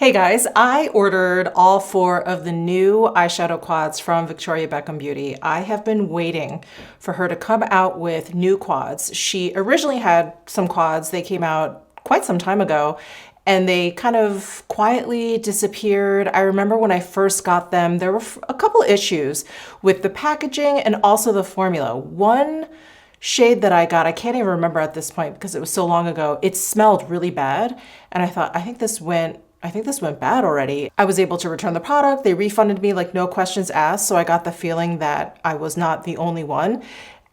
Hey guys, I ordered all 4 of the new eyeshadow quads from Victoria Beckham Beauty. I have been waiting for her to come out with new quads. She originally had some quads, they came out quite some time ago, and they kind of quietly disappeared. I remember when I first got them, there were a couple issues with the packaging and also the formula. One shade that I got, I can't even remember at this point because it was so long ago, it smelled really bad, and I thought, I think this went bad already. I was able to return the product. They refunded me like no questions asked. So I got the feeling that I was not the only one.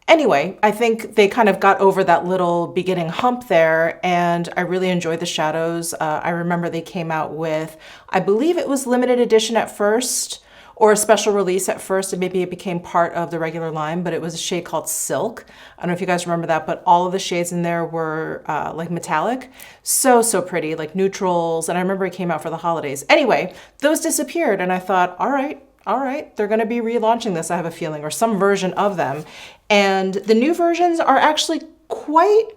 Anyway, I think they kind of got over that little beginning hump there, and I really enjoyed the shadows. I remember they came out with, I believe it was limited edition at first, or a special release at first, and maybe it became part of the regular line, but it was a shade called Silk. I don't know if you guys remember that, but all of the shades in there were like metallic. So pretty, like neutrals, and I remember it came out for the holidays. Anyway, those disappeared, and I thought, all right, they're gonna be relaunching this, I have a feeling, or some version of them. And the new versions are actually quite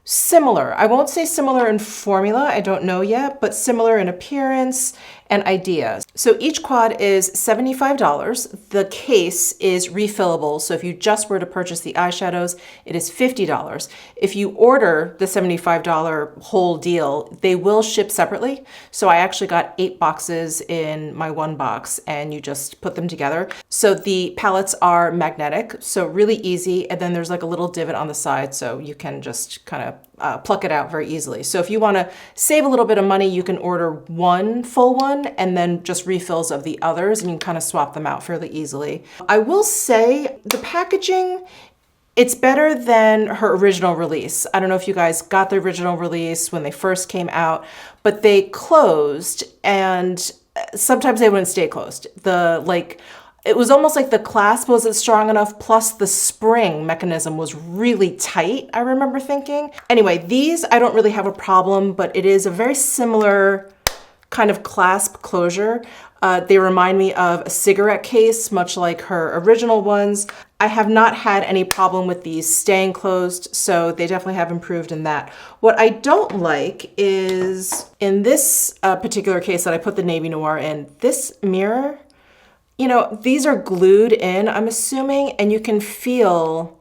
similar. I won't say similar in formula, I don't know yet, but similar in appearance and ideas. So each quad is $75. The case is refillable. So if you just were to purchase the eyeshadows, it is $50. If you order the $75 whole deal, they will ship separately. So I actually got 8 boxes in my one box, and you just put them together. So the palettes are magnetic, so really easy. And then there's like a little divot on the side, so you can just kind of pluck it out very easily. So if you want to save a little bit of money, you can order one full one and then just refills of the others, and you can kind of swap them out fairly easily. I will say the packaging, it's better than her original release. I don't know if you guys got the original release when they first came out, but they closed, and sometimes they wouldn't stay closed. It was almost like the clasp wasn't strong enough, plus the spring mechanism was really tight, I remember thinking. Anyway, these I don't really have a problem, but it is a very similar kind of clasp closure. They remind me of a cigarette case, much like her original ones. I have not had any problem with these staying closed, so they definitely have improved in that. What I don't like is in this particular case that I put the Navy Noir in, this mirror, you know, these are glued in, I'm assuming, and you can feel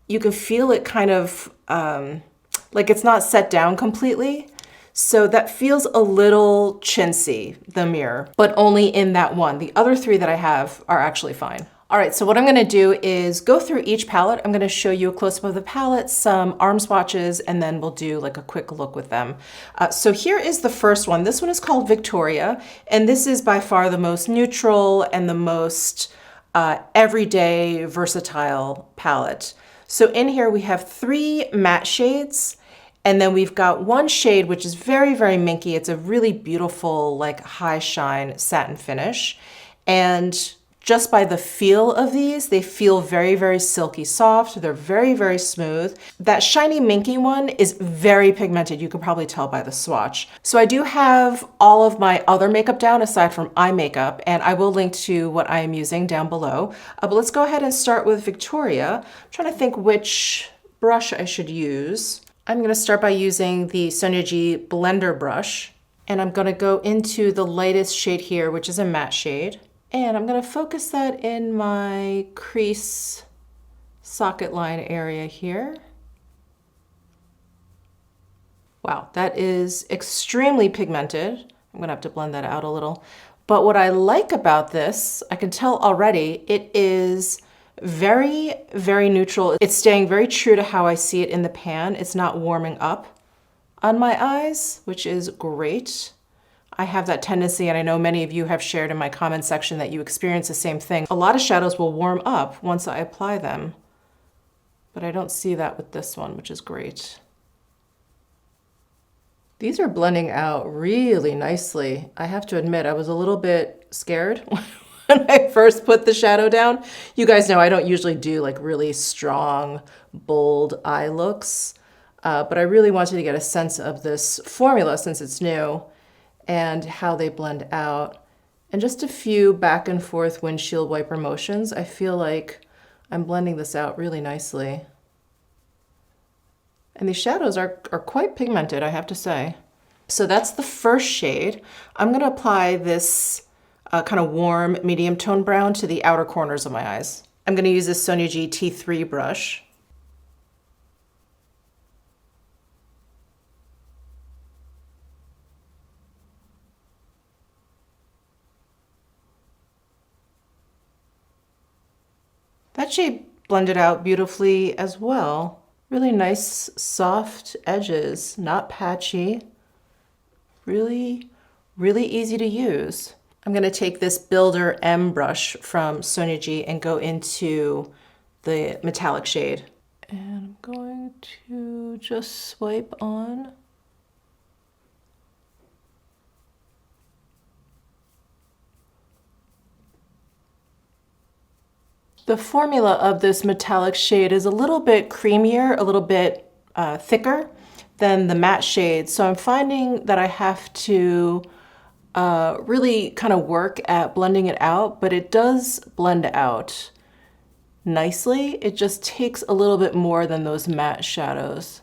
it kind of like it's not set down completely. So that feels a little chintzy, the mirror, but only in that one. The other 3 that I have are actually fine. All right, so what I'm gonna do is go through each palette. I'm gonna show you a close-up of the palette, some arm swatches, and then we'll do like a quick look with them. So here is the first one. This one is called Victoria, and this is by far the most neutral and the most everyday, versatile palette. So in here we have 3 matte shades, and then we've got one shade which is very, very minky. It's a really beautiful, like high shine satin finish. And just by the feel of these, they feel very, very silky soft. They're very, very smooth. That shiny minky one is very pigmented. You can probably tell by the swatch. So I do have all of my other makeup down aside from eye makeup, and I will link to what I am using down below. But let's go ahead and start with Victoria. I'm trying to think which brush I should use. I'm gonna start by using the Sonia G blender brush, and I'm gonna go into the lightest shade here, which is a matte shade. And I'm gonna focus that in my crease socket line area here. Wow, that is extremely pigmented. I'm gonna have to blend that out a little. But what I like about this, I can tell already, it is very, very neutral. It's staying very true to how I see it in the pan. It's not warming up on my eyes, which is great. I have that tendency, and I know many of you have shared in my comment section that you experience the same thing. A lot of shadows will warm up once I apply them, but I don't see that with this one, which is great. These are blending out really nicely. I have to admit, I was a little bit scared when I first put the shadow down. You guys know I don't usually do like really strong, bold eye looks, but I really wanted to get a sense of this formula since it's new and how they blend out. And just a few back and forth windshield wiper motions. I feel like I'm blending this out really nicely. And these shadows are quite pigmented, I have to say. So that's the first shade. I'm gonna apply this kind of warm medium tone brown to the outer corners of my eyes. I'm gonna use this Sonia G T3 brush. That shade blended out beautifully as well. Really nice, soft edges, not patchy. Really, really easy to use. I'm gonna take this Builder M brush from Sonia G and go into the metallic shade. And I'm going to just swipe on. The formula of this metallic shade is a little bit creamier, a little bit thicker than the matte shade. So I'm finding that I have to really kind of work at blending it out, but it does blend out nicely. It just takes a little bit more than those matte shadows.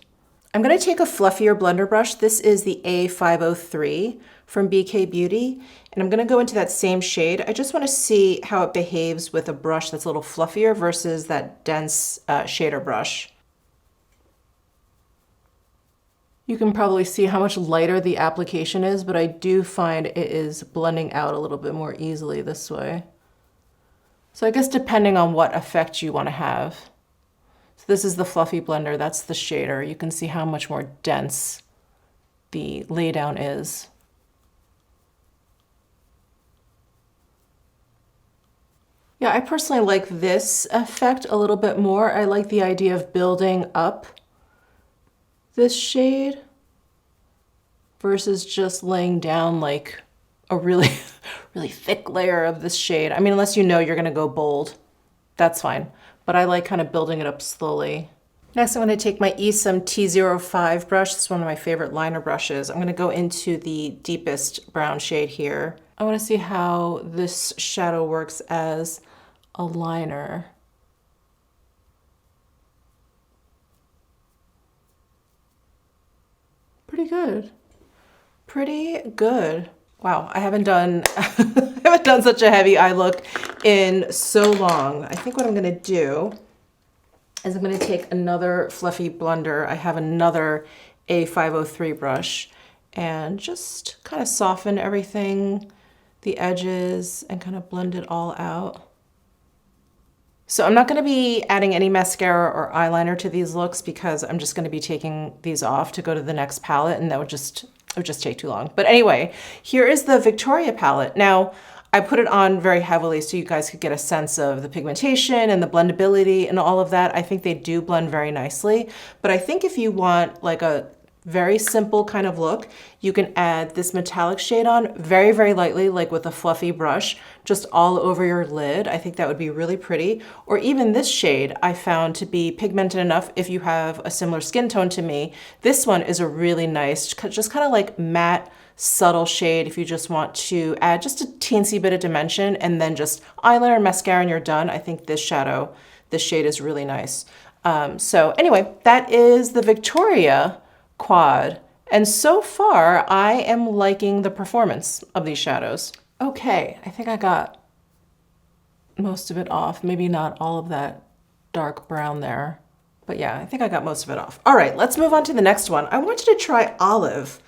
I'm gonna take a fluffier blender brush. This is the A503 from BK Beauty, and I'm gonna go into that same shade. I just wanna see how it behaves with a brush that's a little fluffier versus that dense shader brush. You can probably see how much lighter the application is, but I do find it is blending out a little bit more easily this way. So I guess depending on what effect you wanna have. So this is the fluffy blender, that's the shader. You can see how much more dense the laydown is. Yeah, I personally like this effect a little bit more. I like the idea of building up this shade versus just laying down like a really, really thick layer of this shade. I mean, unless you know you're gonna go bold, that's fine. But I like kind of building it up slowly. Next, I'm gonna take my Esom T05 brush. This is one of my favorite liner brushes. I'm gonna go into the deepest brown shade here. I wanna see how this shadow works as a liner. Pretty good. Pretty good. Wow, I haven't done I haven't done such a heavy eye look in so long. I think what I'm gonna do is I'm gonna take another fluffy blender. I have another A503 brush and just kind of soften everything, the edges, and kind of blend it all out. So I'm not gonna be adding any mascara or eyeliner to these looks because I'm just gonna be taking these off to go to the next palette, and that would just take too long. But anyway, here is the Victoria palette. Now, I put it on very heavily so you guys could get a sense of the pigmentation and the blendability and all of that. I think they do blend very nicely, but I think if you want like a very simple kind of look, you can add this metallic shade on very, very lightly, like with a fluffy brush, just all over your lid. I think that would be really pretty. Or even this shade I found to be pigmented enough if you have a similar skin tone to me. This one is a really nice, just kind of like matte, subtle shade if you just want to add just a teensy bit of dimension, and then just eyeliner and mascara and you're done. I think this shade is really nice. So anyway, that is the Victoria quad. And so far, I am liking the performance of these shadows. Okay, I think I got most of it off. Maybe not all of that dark brown there. But yeah, I think I got most of it off. All right, let's move on to the next one. I want you to try Olive.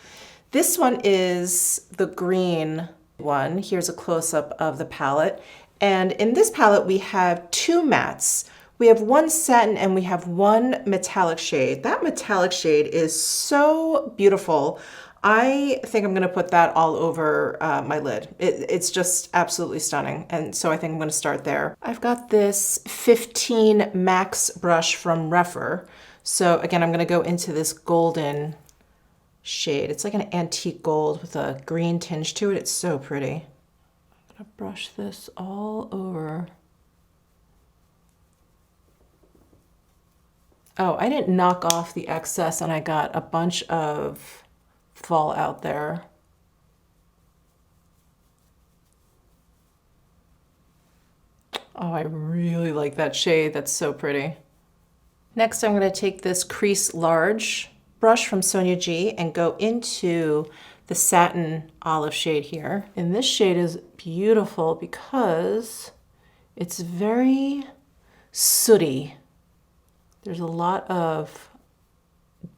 This one is the green one. Here's a close-up of the palette. And in this palette, we have two mattes. We have one satin and we have one metallic shade. That metallic shade is so beautiful. I think I'm gonna put that all over my lid. It's just absolutely stunning. And so I think I'm gonna start there. I've got this 15 Max brush from Refer. So again, I'm gonna go into this golden shade. It's like an antique gold with a green tinge to it. It's so pretty. I'm gonna brush this all over. Oh, I didn't knock off the excess and I got a bunch of fallout there. Oh, I really like that shade. That's so pretty. Next, I'm going to take this Crease Large brush from Sonia G and go into the satin olive shade here. And this shade is beautiful because it's very sooty. There's a lot of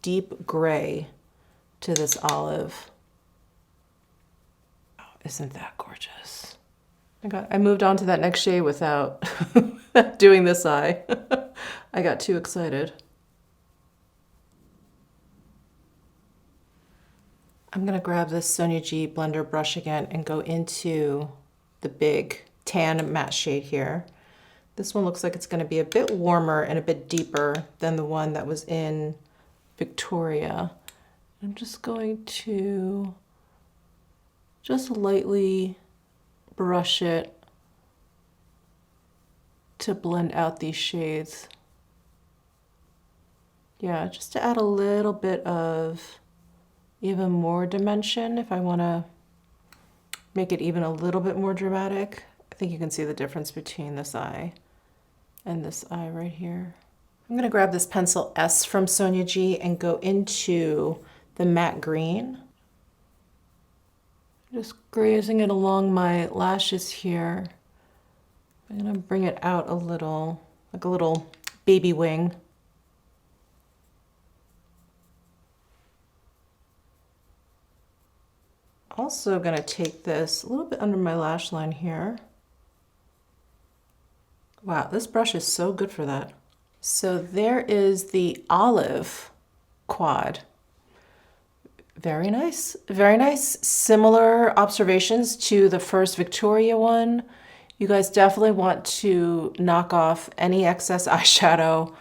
deep gray to this olive. Oh, isn't that gorgeous? I moved on to that next shade without doing this eye. I got too excited. I'm gonna grab this Sonia G blender brush again and go into the big tan matte shade here. This one looks like it's gonna be a bit warmer and a bit deeper than the one that was in Victoria. I'm just going to just lightly brush it to blend out these shades. Yeah, just to add a little bit of even more dimension if I want to make it even a little bit more dramatic. I think you can see the difference between this eye and this eye right here. I'm going to grab this pencil S from Sonia G and go into the matte green. Just grazing it along my lashes here. I'm going to bring it out a little, like a little baby wing. Also going to take this a little bit under my lash line here. Wow, this brush is so good for that. So there is the olive quad. Very nice, very nice. Similar observations to the first Victoria one. You guys definitely want to knock off any excess eyeshadow.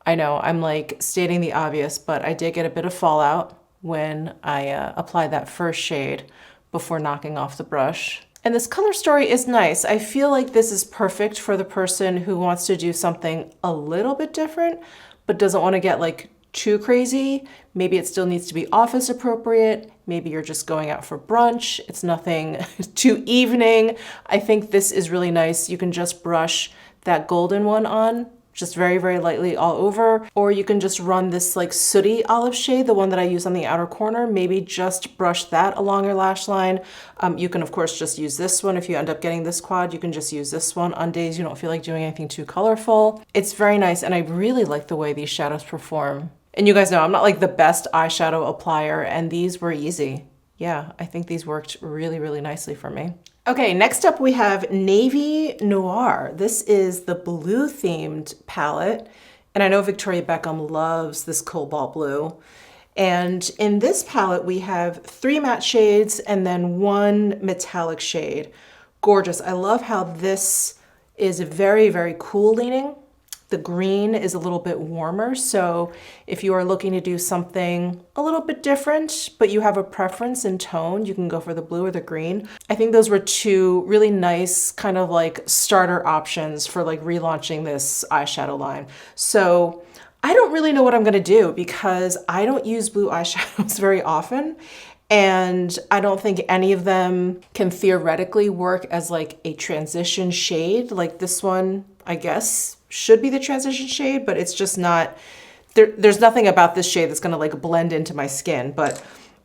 I know I'm like stating the obvious, but I did get a bit of fallout when I applied that first shade before knocking off the brush. And this color story is nice. I feel like this is perfect for the person who wants to do something a little bit different, but doesn't want to get like too crazy. Maybe it still needs to be office appropriate. Maybe you're just going out for brunch. It's nothing too evening. I think this is really nice. You can just brush that golden one on, just very, very lightly all over, or you can just run this like sooty olive shade, the one that I use on the outer corner, maybe just brush that along your lash line. You can of course just use this one. If you end up getting this quad, you can just use this one on days you don't feel like doing anything too colorful. It's very nice, and I really like the way these shadows perform. And you guys know I'm not like the best eyeshadow applier, and these were easy. Yeah, I think these worked really, really nicely for me. Okay, next up we have Navy Noir. This is the blue themed palette. And I know Victoria Beckham loves this cobalt blue. And in this palette, we have 3 matte shades and then 1 metallic shade. Gorgeous. I love how this is very, very cool leaning. The green is a little bit warmer, so if you are looking to do something a little bit different, but you have a preference in tone, you can go for the blue or the green. I think those were 2 really nice kind of like starter options for like relaunching this eyeshadow line. So I don't really know what I'm gonna do because I don't use blue eyeshadows very often. And I don't think any of them can theoretically work as like a transition shade. Like this one, I guess, should be the transition shade, but it's just not, there's nothing about this shade that's gonna like blend into my skin, but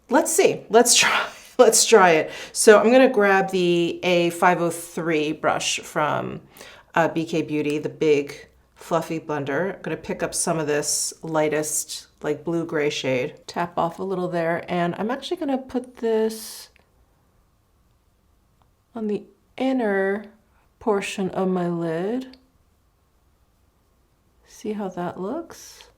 let's see, let's try it. So I'm gonna grab the A503 brush from BK Beauty, the big fluffy blender. I'm gonna pick up some of this lightest like blue gray shade, tap off a little there, and I'm actually gonna put this on the inner portion of my lid. See how that looks?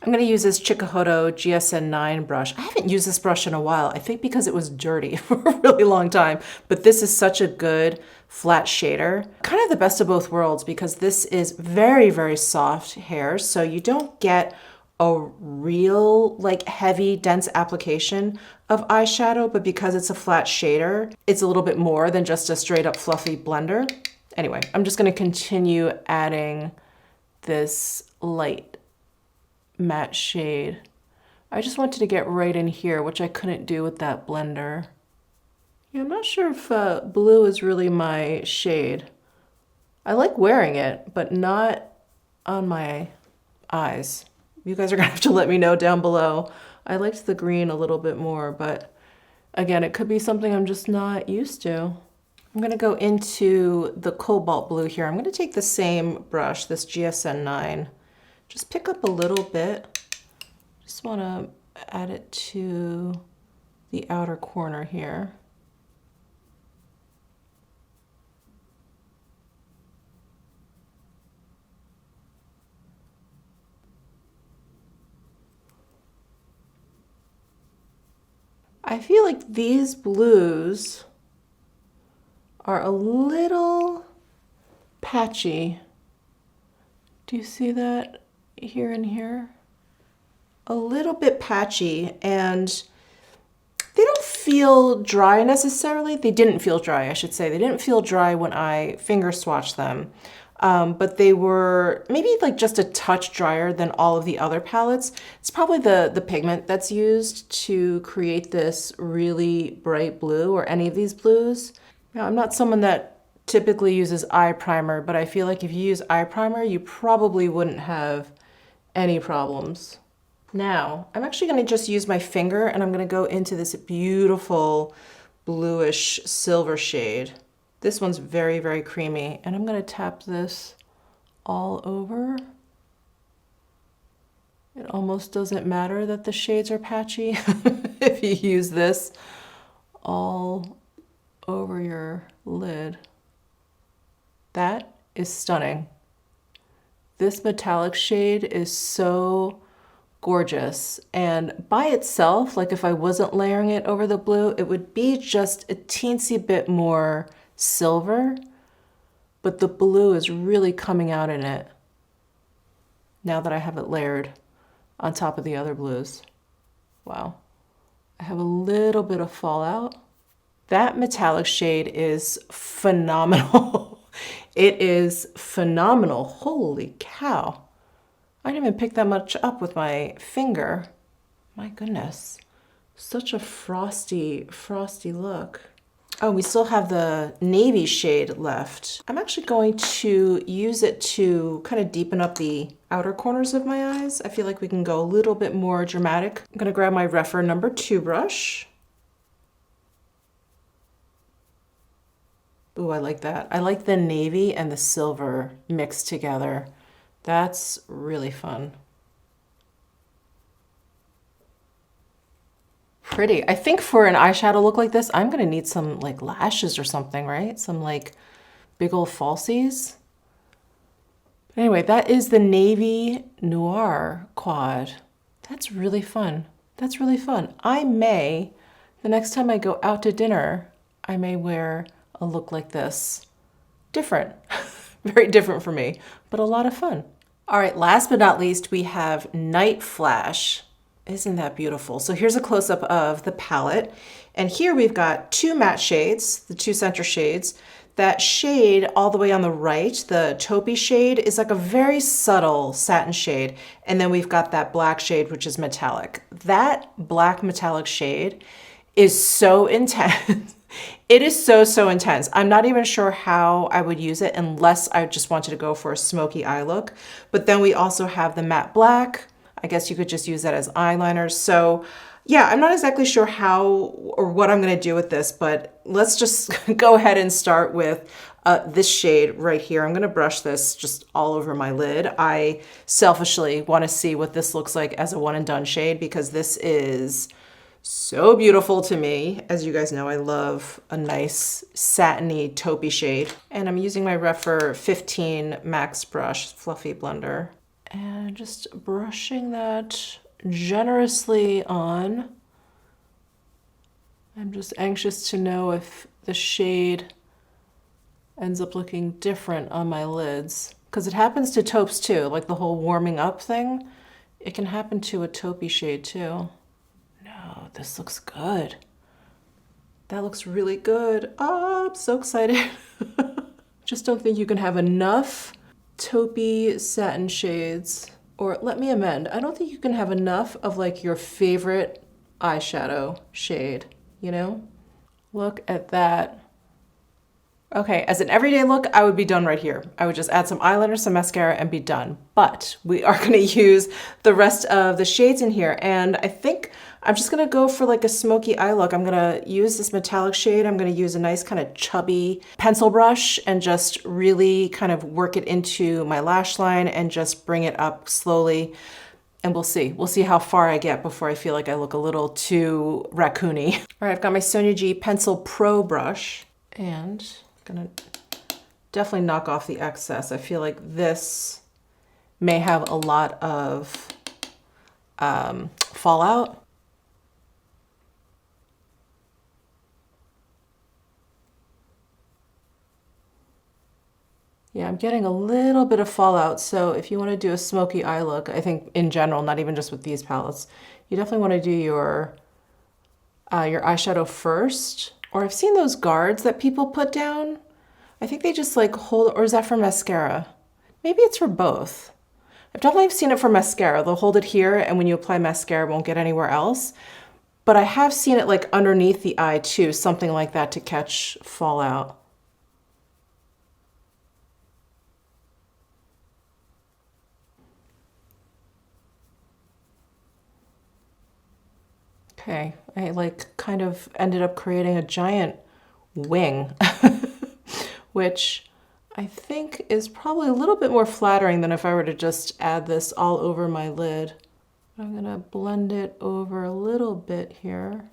I'm going to use this Chikuhodo GSN9 brush. I haven't used this brush in a while, I think because it was dirty for a really long time, but this is such a good flat shader. Kind of the best of both worlds because this is very, very soft hair, so you don't get a real like heavy dense application of eyeshadow, but because it's a flat shader, it's a little bit more than just a straight up fluffy blender. Anyway, I'm just going to continue adding this light matte shade. I just wanted to get right in here, which I couldn't do with that blender. Yeah, I'm not sure if blue is really my shade. I like wearing it, but not on my eyes. You guys are gonna have to let me know down below. I liked the green a little bit more, but again, it could be something I'm just not used to. I'm gonna go into the cobalt blue here. I'm gonna take the same brush, this GSN 9, just pick up a little bit. Just wanna add it to the outer corner here. I feel like these blues are a little patchy. Do you see that here and here? A little bit patchy, and they don't feel dry necessarily. They didn't feel dry, I should say. They didn't feel dry when I finger swatched them. But they were maybe like just a touch drier than all of the other palettes. It's probably the pigment that's used to create this really bright blue, or any of these blues. Now, I'm not someone that typically uses eye primer, but I feel like if you use eye primer, you probably wouldn't have any problems. Now, I'm actually gonna just use my finger, and I'm gonna go into this beautiful bluish silver shade. This one's very, very creamy, and I'm gonna tap this all over. It almost doesn't matter that the shades are patchy if you use this all over your lid. That is stunning. This metallic shade is so gorgeous, and by itself, like if I wasn't layering it over the blue, it would be just a teensy bit more silver, but the blue is really coming out in it now that I have it layered on top of the other blues. Wow. I have a little bit of fallout. That metallic shade is phenomenal. It is phenomenal. Holy cow. I didn't even pick that much up with my finger. My goodness. Such a frosty, frosty look. Oh, we still have the navy shade left. I'm actually going to use it to kind of deepen up the outer corners of my eyes. I feel like we can go a little bit more dramatic. I'm gonna grab my Rephr number 2 brush. Ooh, I like that. I like the navy and the silver mixed together. That's really fun. Pretty. I think for an eyeshadow look like this, I'm gonna need some like lashes or something, right? Some like big old falsies. But anyway, that is the Navy Noir quad. That's really fun. That's really fun. I may, the next time I go out to dinner, I may wear a look like this. Different, very different for me, but a lot of fun. All right, last but not least, we have Night Flash. Isn't that beautiful? So here's a close-up of the palette. And here we've got 2 matte shades, the 2 center shades. That shade all the way on the right, the taupey shade, is like a very subtle satin shade. And then we've got that black shade, which is metallic. That black metallic shade is so intense. It is so, so intense. I'm not even sure how I would use it unless I just wanted to go for a smoky eye look. But then we also have the matte black. I guess you could just use that as eyeliner. So yeah, I'm not exactly sure how or what I'm gonna do with this, but let's just go ahead and start with this shade right here. I'm gonna brush this just all over my lid. I selfishly wanna see what this looks like as a one and done shade because this is so beautiful to me. As you guys know, I love a nice satiny taupey shade. And I'm using my Rephr 15 Max brush, fluffy blender. And just brushing that generously on. I'm just anxious to know if the shade ends up looking different on my lids. Because it happens to taupes too, like the whole warming up thing. It can happen to a taupey shade too. No, this looks good. That looks really good. Oh, I'm so excited. Just don't think you can have enough taupey satin shades, or let me amend, I don't think you can have enough of like your favorite eyeshadow shade, you know? Look at that Okay, as an everyday look, I would be done right here. I would just add some eyeliner, some mascara, and be done. But we are gonna use the rest of the shades in here, and I think I'm just gonna go for like a smoky eye look. I'm gonna use this metallic shade. I'm gonna use a nice kind of chubby pencil brush and just really kind of work it into my lash line and just bring it up slowly. And we'll see. We'll see how far I get before I feel like I look a little too raccoony. All right, I've got my Sonia G Pencil Pro brush, and gonna definitely knock off the excess. I feel like this may have a lot of fallout. Yeah, I'm getting a little bit of fallout. So if you want to do a smoky eye look, I think in general, not even just with these palettes, you definitely want to do your eyeshadow first. Or I've seen those guards that people put down. I think they just like hold, or is that for mascara? Maybe it's for both. I've definitely seen it for mascara. They'll hold it here, and when you apply mascara, it won't get anywhere else. But I have seen it like underneath the eye too, something like that to catch fallout. Okay, I like kind of ended up creating a giant wing, which I think is probably a little bit more flattering than if I were to just add this all over my lid. I'm gonna blend it over a little bit here.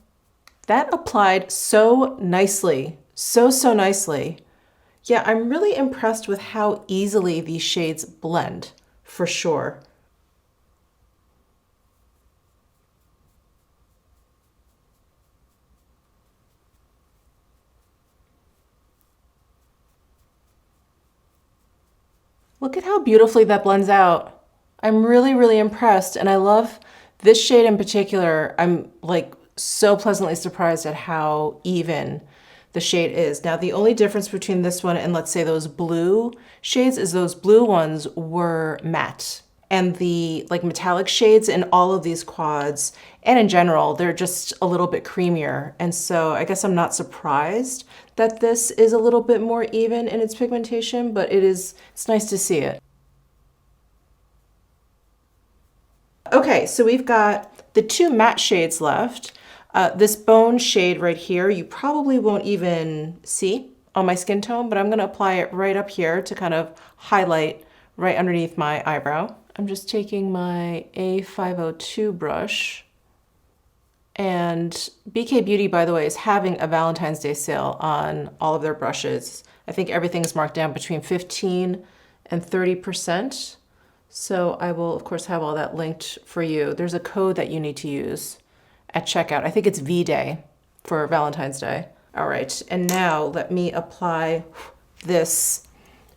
That applied so nicely, so nicely. Yeah, I'm really impressed with how easily these shades blend, for sure. Look at how beautifully that blends out. I'm really impressed, and I love this shade in particular. I'm like so pleasantly surprised at how even the shade is. Now, the only difference between this one and let's say those blue shades is those blue ones were matte. And the like metallic shades in all of these quads and in general, they're just a little bit creamier. And so I guess I'm not surprised that this is a little bit more even in its pigmentation, but it's nice to see it. Okay, so we've got the two matte shades left. This bone shade right here, you probably won't even see on my skin tone, but I'm gonna apply it right up here to kind of highlight right underneath my eyebrow. I'm just taking my A502 brush, and BK Beauty, by the way, is having a Valentine's Day sale on all of their brushes. I think everything's marked down between 15 and 30%. So I will, of course, have all that linked for you. There's a code that you need to use at checkout. I think it's V-Day for Valentine's Day. All right, and now let me apply this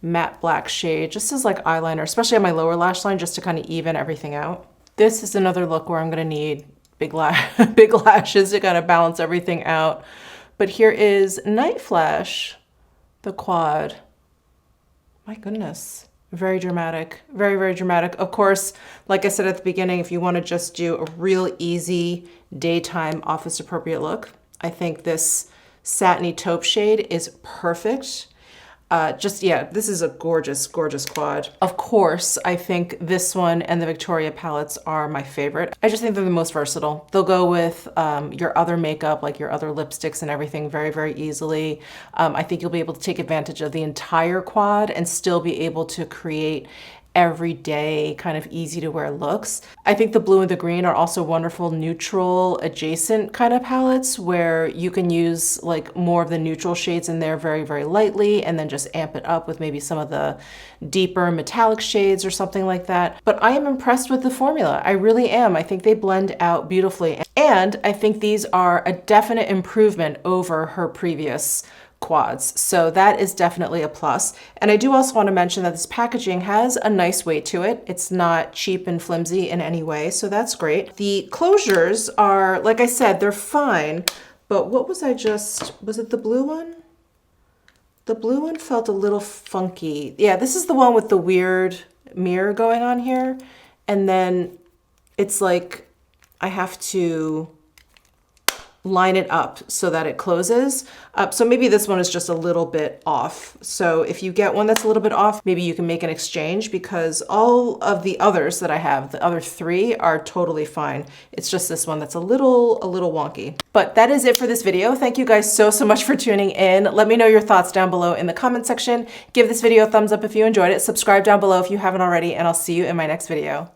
matte black shade just as like eyeliner, especially on my lower lash line, just to kind of even everything out. This is another look where I'm gonna need big lashes to kind of balance everything out. But here is Night Flash, the quad. My goodness, very dramatic, very dramatic. Of course, like I said at the beginning, if you want to just do a real easy daytime office appropriate look, I think this satiny taupe shade is perfect. Yeah, this is a gorgeous quad. Of course, I think this one and the Victoria palettes are my favorite. I just think they're the most versatile. They'll go with your other makeup, like your other lipsticks and everything very easily. I think you'll be able to take advantage of the entire quad and still be able to create everyday kind of easy to wear looks. I think the blue and the green are also wonderful neutral adjacent kind of palettes where you can use like more of the neutral shades in there very lightly and then just amp it up with maybe some of the deeper metallic shades or something like that. But I am impressed with the formula. I really am. I think they blend out beautifully. And I think these are a definite improvement over her previous quads. So that is definitely a plus. And I do also want to mention that this packaging has a nice weight to it. It's not cheap and flimsy in any way, so that's great. The closures are, like I said, they're fine, but what was it the blue one? The blue one felt a little funky. Yeah, this is the one with the weird mirror going on here. And then it's like I have to line it up so that it closes. So maybe this one is just a little bit off. So if you get one that's a little bit off, maybe you can make an exchange, because all of the others that I have, the other 3 are totally fine. It's just this one that's a little wonky. But that is it for this video. Thank you guys so much for tuning in. Let me know your thoughts down below in the comment section. Give this video a thumbs up if you enjoyed it. Subscribe down below if you haven't already, and I'll see you in my next video.